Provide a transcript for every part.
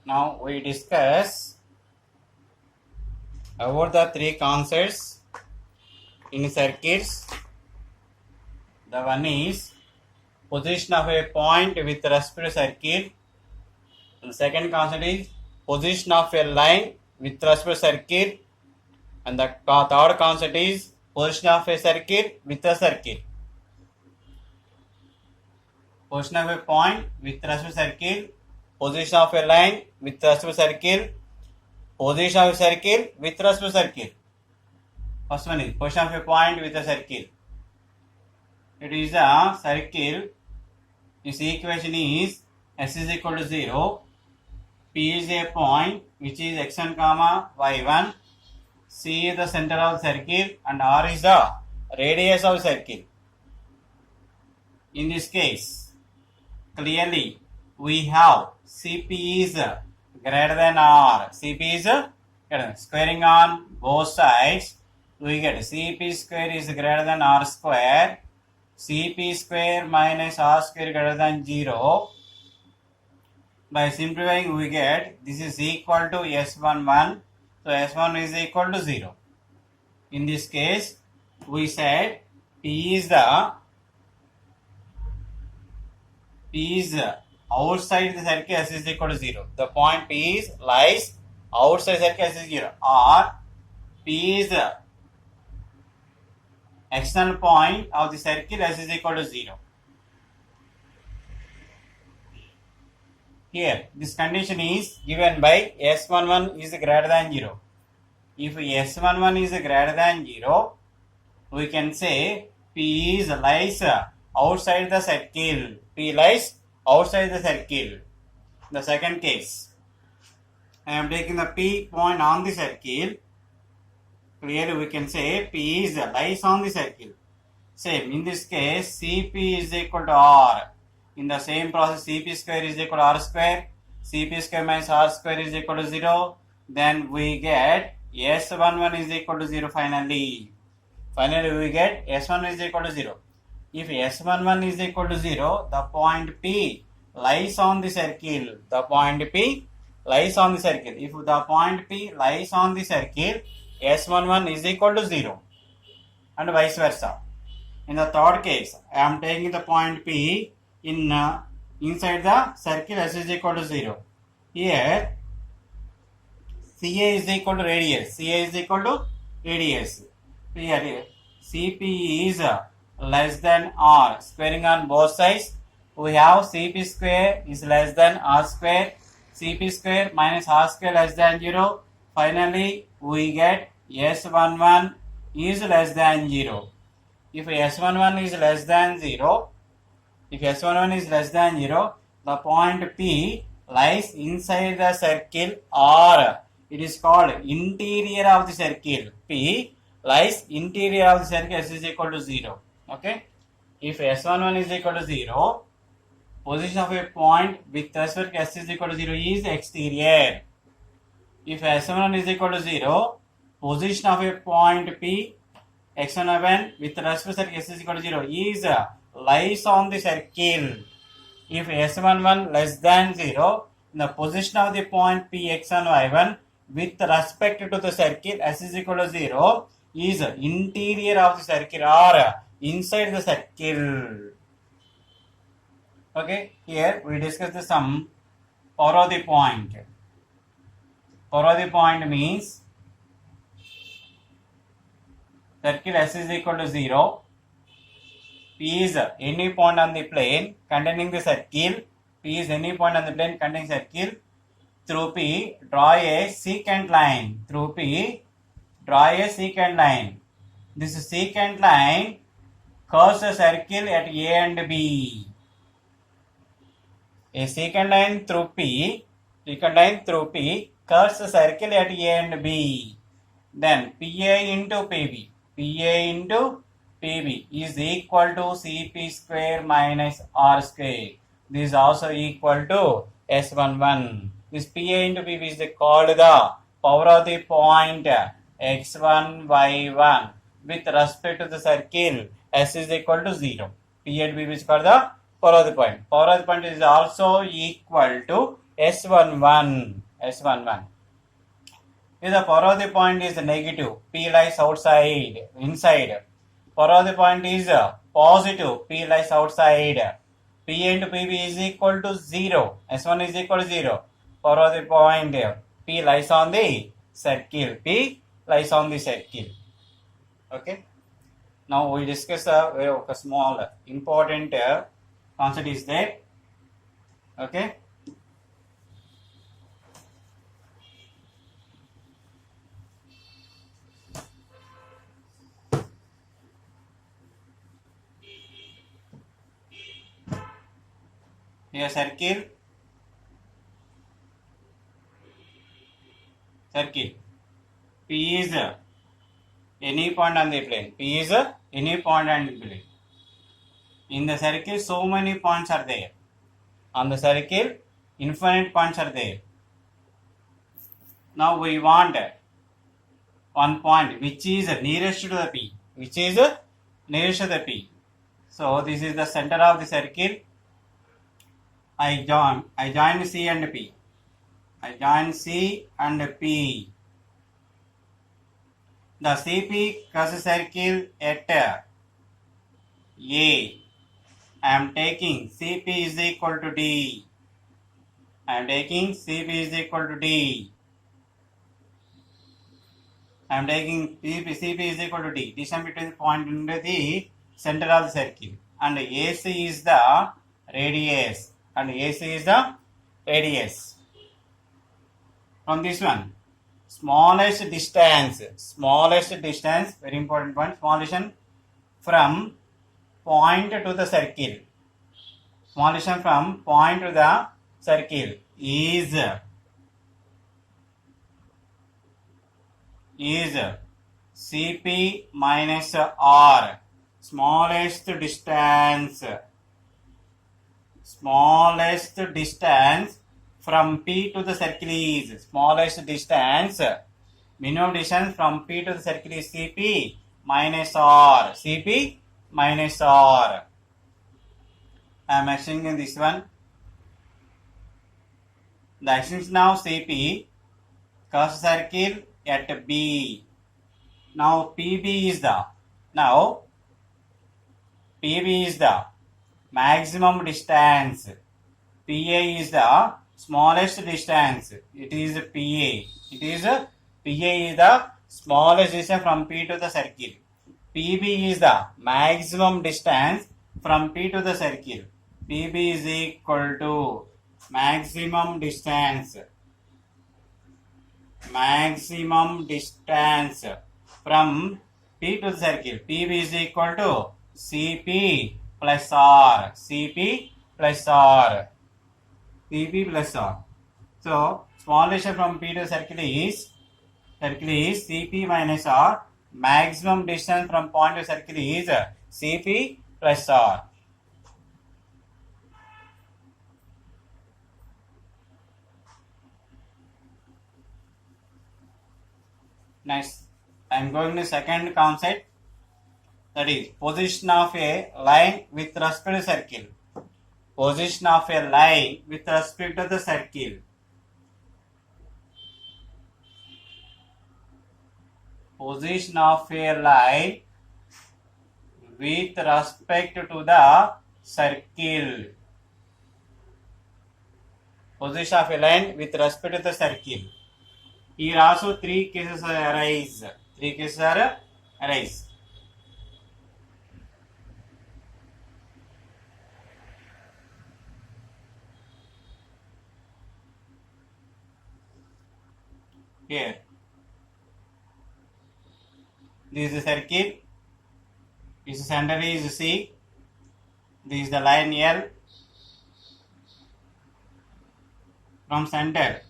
Now we discuss about the three concepts in circuits. The one is position of a point with respect to circuit. And the second concept is position of a line with respect to circuit. And the third concept is position of a circuit with a circuit. Position of a point with respect to circuit. Position of a line with respect to circuit. Position of a circle with respect to circle. First one is position of a point with a circle. It is a circle. Its equation is S is equal to 0. P is a point which is x1 comma y1. C is the center of the circle and R is the radius of the circle. In this case, clearly we have CP is greater than R. CP is squaring on both sides. We get CP square is greater than R square. CP square minus R square greater than 0. By simplifying, we get this is equal to S11. So S1 is equal to 0. In this case, we said P is outside the circle, S is equal to 0. The point P lies outside the circle, S is 0. Or P is the external point of the circle, S is equal to 0. Here, this condition is given by S11 is greater than 0. If S11 is greater than 0, we can say P lies outside the circle. P lies outside the circle. The second case, I am taking the P point on the circle. Clearly we can say P lies on the circle. Same, in this case, CP is equal to R. In the same process, CP square is equal to R square. CP square minus R square is equal to 0. Then we get S11 is equal to 0 finally. Finally, we get S1 is equal to 0. If S11 is equal to 0, the point P lies on the circle. The point P lies on the circle. If the point P lies on the circle, S11 is equal to 0. And vice versa. In the third case, I am taking the point P inside the circle, S is equal to 0. Here, CA is equal to radius. CA is equal to radius. Here, CP is less than R. Squaring on both sides, we have CP square is less than R square. CP square minus R square less than 0. Finally, we get S11 is less than 0. If S11 is less than 0, the point P lies inside the circle or it is called interior of the circle. P lies interior of the circle, S is equal to 0. Okay. If S11 is equal to 0, position of a point with respect to S is equal to 0 is exterior. If S11 is equal to 0, position of a point P x1 with respect to S is equal to 0 is lies on the circle. If S11 less than 0, the position of the point P x1 y1 with respect to the circle S is equal to 0 is interior of the circle or inside the circle. Okay, here we discuss the sum power of the point. Power of the point means circle S is equal to 0. P is any point on the plane containing the circle. P is any point on the plane containing circle. Through P, draw a secant line. Through P, draw a secant line. This secant line curves a circle at A and B. A secant line through P curves a circle at A and B. Then PA into PB is equal to CP square minus R square. This is also equal to S11. This PA into PB is called the power of the point x1, y1 with respect to the circle S is equal to 0. P and PB is called the power of the point. Power of the point is also equal to S11. S11. If the Parvati point is negative, P lies outside, inside. Parvati point is positive, P lies outside. P into PB is equal to 0. S1 is equal to 0. Parvati point P lies on the circle. P lies on the circle. Okay. Now we discuss a small important concept is there. Okay. Here circle. P is any point on the plane. P is any point on the plane. In the circle, so many points are there. On the circle, infinite points are there. Now we want one point which is nearest to the P. Which is nearest to the P. So this is the center of the circle. I join C and P. I join C and P. The CP crosses circle at A. I am taking CP is equal to D. I am taking CP is equal to D. I am taking CP is equal to D. Distance between the point and the center of the circle. And AC is the radius. From this one, smallest distance, very important point, small distance from point to the circle. Small distance from point to the circle is CP minus R. Smallest distance from P to the circle is minimum distance from P to the circle is CP minus R. I am extending this one. The extension of CP crosses circle at B. Now PB is the maximum distance. PA is the smallest distance. It is PA is the smallest distance from P to the circle. PB is the maximum distance from P to the circle. PB is equal to maximum distance from P to the circle. PB is equal to CP plus R. So, small distance from P to circle is CP minus R. Maximum distance from point to circle is CP plus R. Next, I am going to second concept, that is position of a line with respect to circle. Position of a line with respect to the circle. Position of a line with respect to the circle. Position of a line with respect to the circle. Here also three cases arise. Here, this is the circle. Its center is C. This is the line L. From center,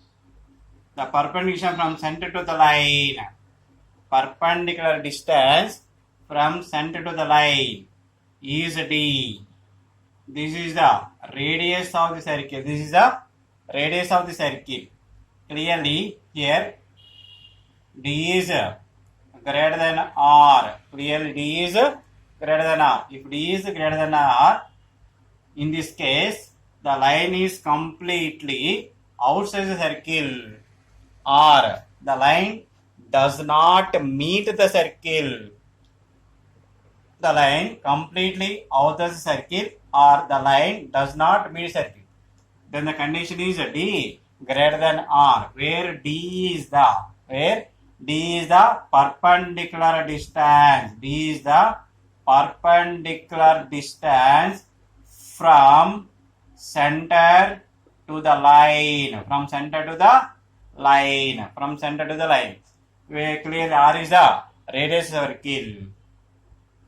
the perpendicular from center to the line, perpendicular distance from center to the line is D. This is the radius of the circle. Clearly here D is greater than R. If D is greater than R, in this case the line is completely outside the circle, or the line does not meet the circle. The line completely outside the circle, or the line does not meet circle. Then the condition is D greater than R, where D is the perpendicular distance. D is the perpendicular distance from center to the line. From center to the line. Where clearly R is the radius of circle.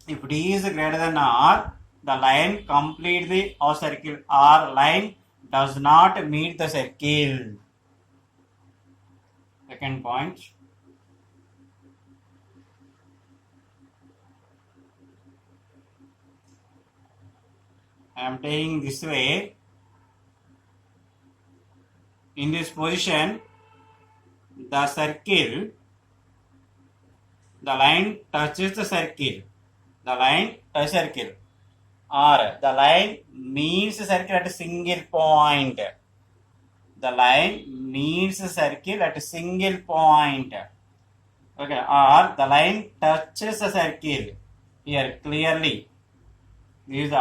If D is greater than R, the line completes the circle. R line does not meet the circle. Second point. I am taking this way. In this position, the circle, the line touches the circle. The line touches circle. Or the line meets the circle at a single point. The line meets the circle at a single point. Okay. Or the line touches the circle. Here clearly. These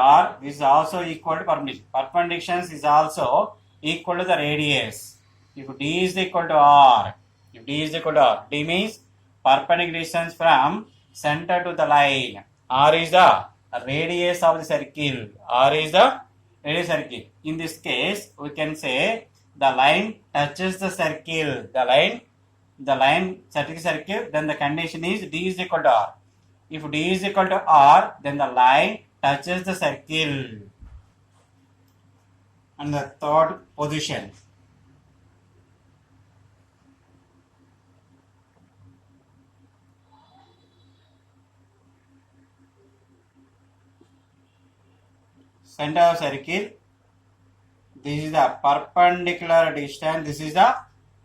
is also equal to perpendicular. Perpendicular is also equal to the radius. If D is equal to R, D means perpendicular distance from center to the line. R is the radius of the circle. In this case, we can say the line touches the circle. The line touches the circle. Then the condition is D is equal to R. If D is equal to R, then the line touches the circle. And the third position. Center of circle. This is the perpendicular distance. This is the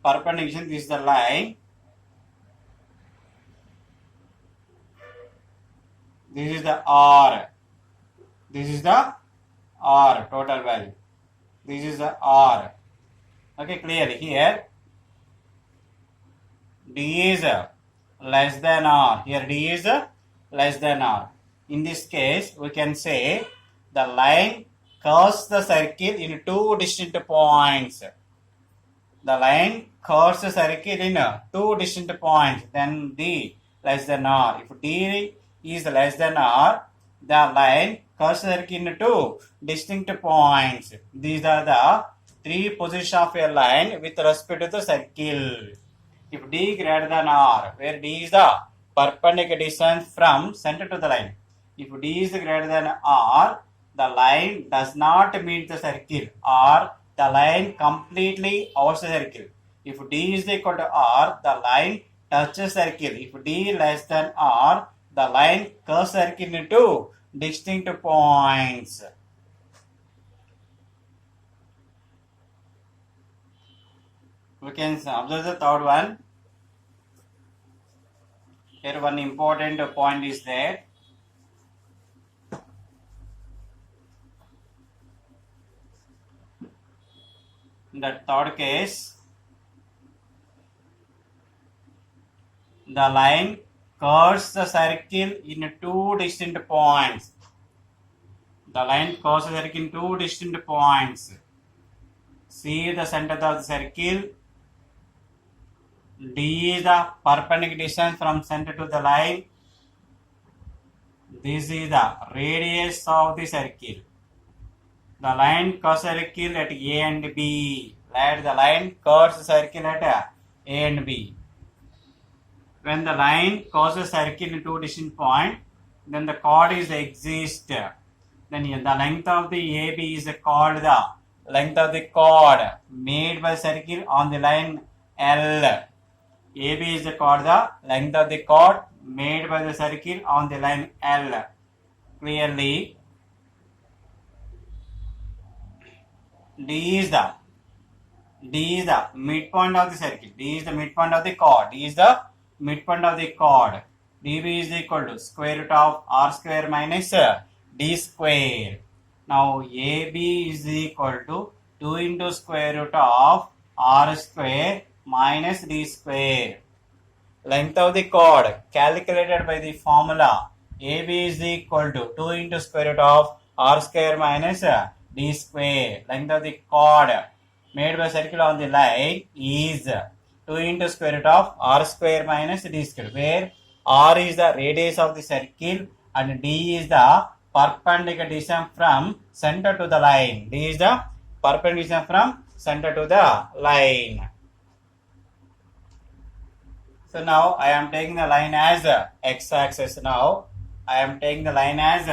perpendicular. This is the line. This is the R. This is the R total value. This is the R. Okay, clearly here D is less than R. Here D is less than R. In this case, we can say the line curves the circle in two distinct points. The line curves the circle in two distinct points. Then D less than R. If D is less than R, the line curves the circle in two distinct points. These are the three positions of a line with respect to the circle. If D greater than R, where D is the perpendicular distance from center to the line. If D is greater than R, the line does not meet the circle, or the line completely outside the circle. If D is equal to R, the line touches circle. If D less than R, the line curves circle into distinct points. We can observe the third one. Here one important point is there. In the third case, the line curves the circle in two distinct points. The line curves the circle in two distinct points. See the center of the circle. D is the perpendicular distance from center to the line. This is the radius of the circle. The line curves the circle at A and B. Let the line curves the circle at A and B. When the line curves the circle in two distinct points, then the chord is exist. Then the length of the AB is called the length of the chord made by circle on the line L. AB is called the length of the chord made by the circle on the line L. Clearly, D is the midpoint of the circle. D is the midpoint of the chord. D is the midpoint of the chord. dB is equal to square root of R square minus D square. Now AB is equal to 2 into square root of r square minus d square. Length of the chord calculated by the formula AB is equal to 2 into square root of r square minus d square. Length of the chord made by circle on the line is 2 into square root of r square minus d square, where r is the radius of the circle and d is the perpendicular distance from center to the line. D is the perpendicular distance from center to the line. So now I am taking the line as x-axis. Now I am taking the line as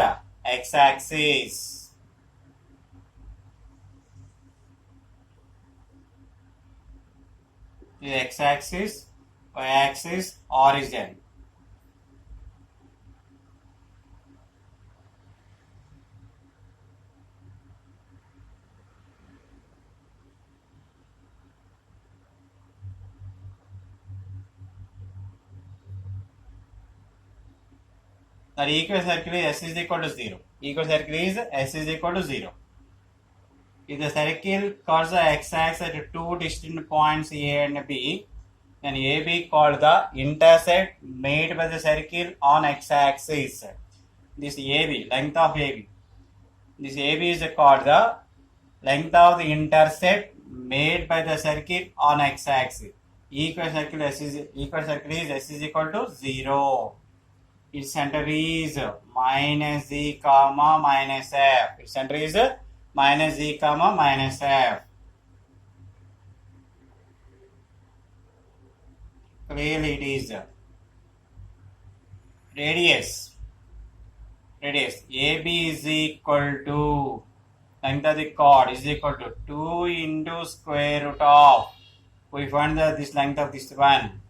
x-axis. The x-axis, y-axis, origin. The equivalent circle is s is equal to 0. Equivalent circle is s is equal to 0. If the circle cuts the x-axis at two distinct points A and B, then AB called the intercept made by the circle on x-axis. This AB, length of AB. This AB is called the length of the intercept made by the circle on x-axis. Equivalent circle s is equal to 0. Its center is minus z comma minus f. Its center is minus z comma minus f. Clearly it is radius. AB is equal to length of the chord is equal to 2 into square root of. We find this length of this one.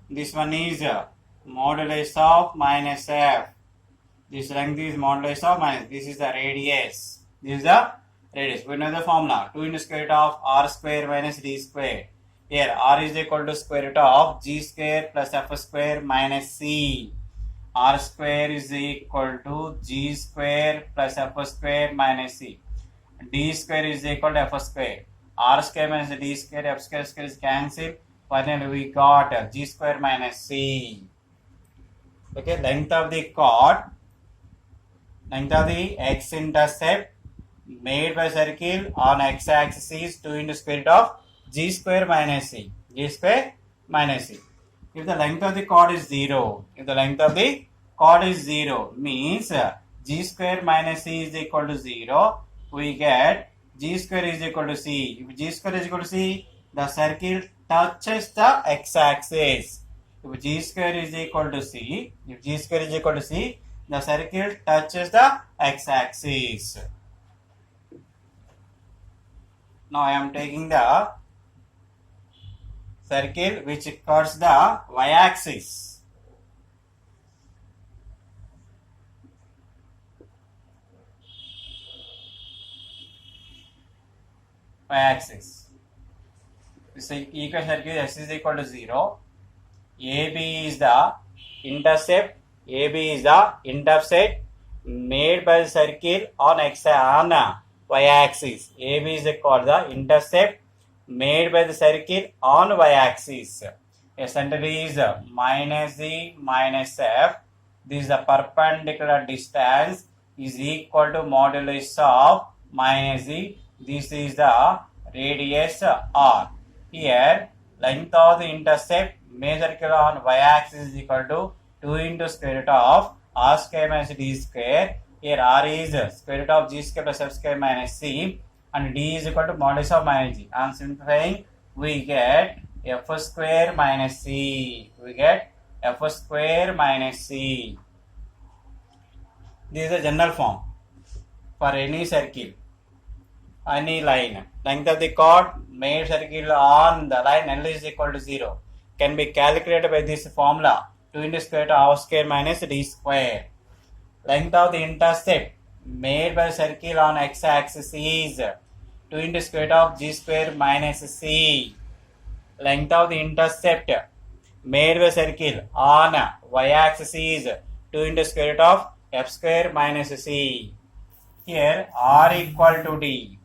This one is modulus of minus f. This length is modulus of minus. This is the radius. This is the radius. We know the formula. 2 into square root of r square minus d square. Here r is equal to square root of g square plus f square minus c. R square is equal to g square plus f square minus c. D square is equal to f square. R square minus d square, f square is cancelled. Finally we got g square minus c. Okay, length of the chord, length of the x-intercept made by circle on x-axis is 2 into square root of g square minus c. G square minus c. If the length of the chord is 0, means g square minus c is equal to 0, we get g square is equal to c. If g square is equal to c, the circle touches the x-axis. If g square is equal to c, the circle touches the x-axis. Now I am taking the circle which cuts the y-axis. This equal circle s is equal to 0. AB is the intercept made by the circle on y-axis. AB is called the intercept made by the circle on y-axis. A center is minus z minus f. This is the perpendicular distance is equal to modulus of minus z. This is the radius r. Here length of the intercept made circle on y-axis is equal to 2 into square root of r square minus d square. Here r is square root of g square plus f square minus c, and d is equal to modulus of minus g. I am simplifying. We get f square minus c. This is the general form for any circle, any line. Length of the chord made circle on the line L is equal to 0 can be calculated by this formula, 2 into square root of r square minus d square. Length of the intercept made by circle on x-axis is 2 into square root of g square minus c. Length of the intercept made by circle on y-axis is 2 into square root of f square minus c. Here r equal to d.